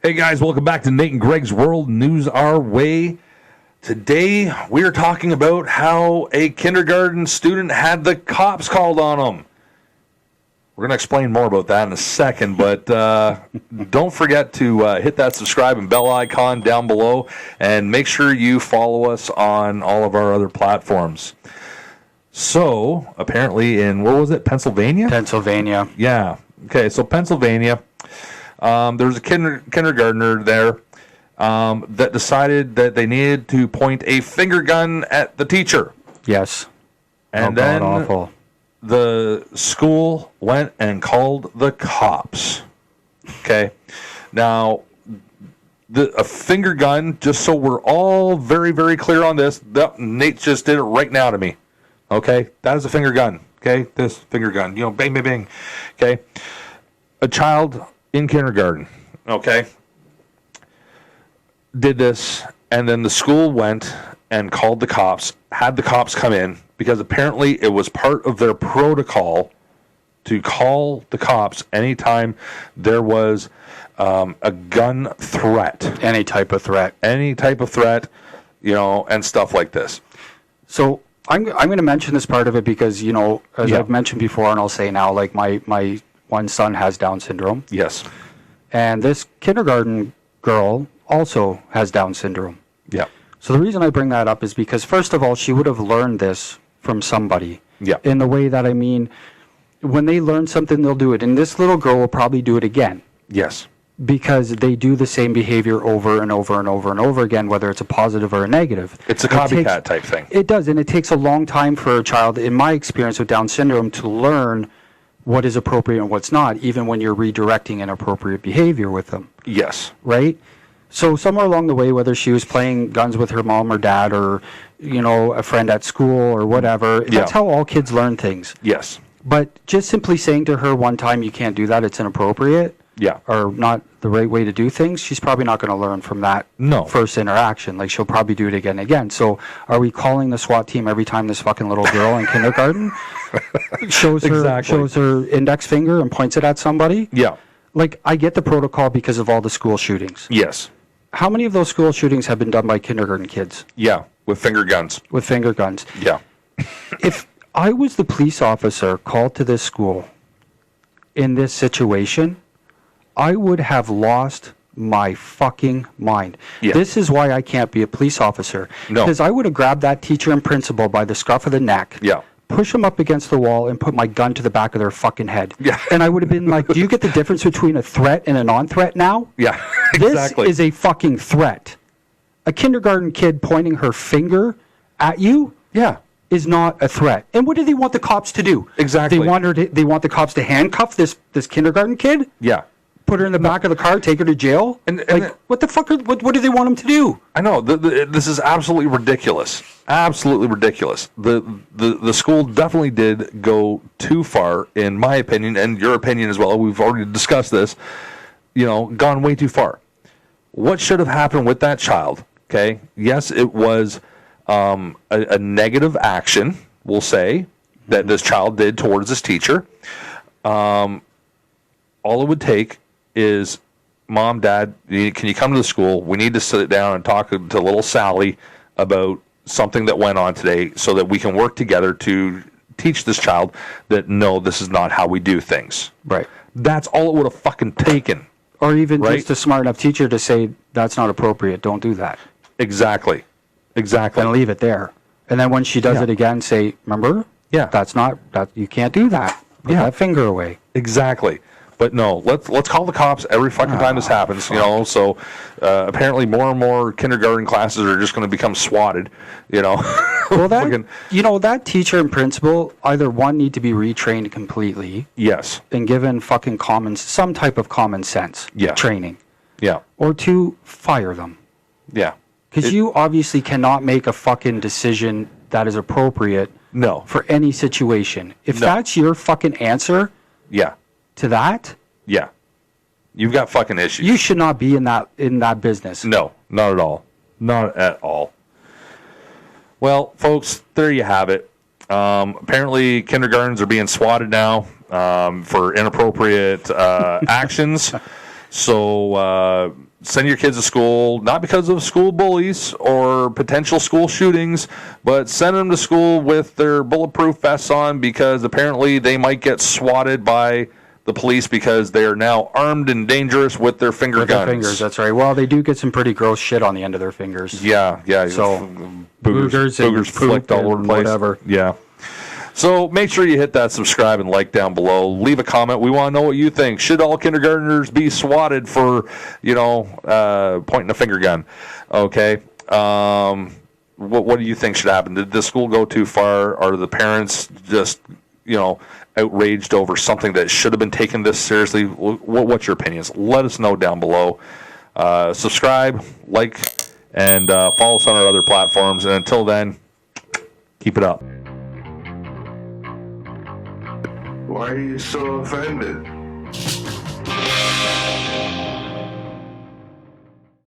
Hey guys, welcome back to Nate and Greg's World News Our Way. Today we are talking about how a kindergarten student had the cops called on him. We're going to explain more about that in a second, but don't forget to hit that subscribe and bell icon down below, and make sure you follow us on all of our other platforms. So, apparently in, where was it, Pennsylvania? Pennsylvania. Yeah. Okay, so Pennsylvania. There was a kindergartner there that decided that they needed to point a finger gun at the teacher. Yes. And then awful. The school went and called the cops. Okay. Now, a finger gun, just so we're all very, very clear on this, Nate just did it right now to me. Okay. That is a finger gun. Okay. This finger gun, bang, bang, bang. Okay. A child in kindergarten, okay, did this, and then the school went and called the cops, had the cops come in, because apparently it was part of their protocol to call the cops anytime there was a gun threat. Any type of threat. And stuff like this. So I'm going to mention this part of it because, as I've mentioned before, and I'll say now, like my one son has Down syndrome. Yes. And this kindergarten girl also has Down syndrome. Yeah. So the reason I bring that up is because, first of all, she would have learned this from somebody. Yeah. In the way that, when they learn something, they'll do it. And this little girl will probably do it again. Yes. Because they do the same behavior over and over and over and over again, whether it's a positive or a negative. It's a copycat type thing. It does, and it takes a long time for a child, in my experience with Down syndrome, to learn what is appropriate and what's not, even when you're redirecting inappropriate behavior with them. Yes. Right? So somewhere along the way, whether she was playing guns with her mom or dad or, a friend at school or whatever, that's how all kids learn things. Yes. But just simply saying to her one time, you can't do that, it's inappropriate, or not the right way to do things, she's probably not going to learn from that first interaction. Like, she'll probably do it again and again. So are we calling the SWAT team every time this fucking little girl in kindergarten shows her index finger and points it at somebody? Yeah. Like, I get the protocol because of all the school shootings. Yes. How many of those school shootings have been done by kindergarten kids? Yeah, with finger guns. With finger guns. Yeah. If I was the police officer called to this school in this situation, I would have lost my fucking mind. Yeah. This is why I can't be a police officer. No. Because I would have grabbed that teacher and principal by the scruff of the neck. Yeah. Push them up against the wall and put my gun to the back of their fucking head. Yeah. And I would have been like, do you get the difference between a threat and a non-threat now? Yeah, exactly. This is a fucking threat. A kindergarten kid pointing her finger at you is not a threat. And what do they want the cops to do? Exactly. They want the cops to handcuff this kindergarten kid? Yeah. Put her in the back of the car, take her to jail? What the fuck? What do they want them to do? I know. This is absolutely ridiculous. Absolutely ridiculous. The school definitely did go too far, in my opinion, and your opinion as well. We've already discussed this. Gone way too far. What should have happened with that child? Okay. Yes, it was a negative action, we'll say, that this child did towards this teacher. All it would take is, Mom, Dad, can you come to the school? We need to sit down and talk to little Sally about something that went on today so that we can work together to teach this child that, no, this is not how we do things. Right. That's all it would have fucking taken. Or even just a smart enough teacher to say, that's not appropriate, don't do that. Exactly. And leave it there. And then when she does it again, say, remember? Yeah. You can't do that. Put that finger away. Exactly. But no, let's call the cops every fucking time this happens, So apparently more and more kindergarten classes are just going to become swatted, Well, that teacher and principal, either one, need to be retrained completely. Yes. And given fucking some type of common sense training. Yeah. Or two, fire them. Yeah. Because you obviously cannot make a fucking decision that is appropriate for any situation. If that's your fucking answer to that, you've got fucking issues. You should not be in that business. No, not at all. Not at all. Well, folks, there you have it. Apparently, kindergartens are being swatted now for inappropriate actions. So send your kids to school, not because of school bullies or potential school shootings, but send them to school with their bulletproof vests on, because apparently they might get swatted by the police because they are now armed and dangerous with their finger guns. Their fingers, that's right. Well, they do get some pretty gross shit on the end of their fingers. Yeah. So boogers flicked all over the place. Whatever. Yeah. So make sure you hit that subscribe and like down below. Leave a comment. We want to know what you think. Should all kindergartners be swatted for, pointing a finger gun? Okay. What do you think should happen? Did the school go too far? Are the parents just, outraged over something that should have been taken this seriously? What's your opinions? Let us know down below. Subscribe, like, and follow us on our other platforms. And until then, keep it up. Why are you so offended?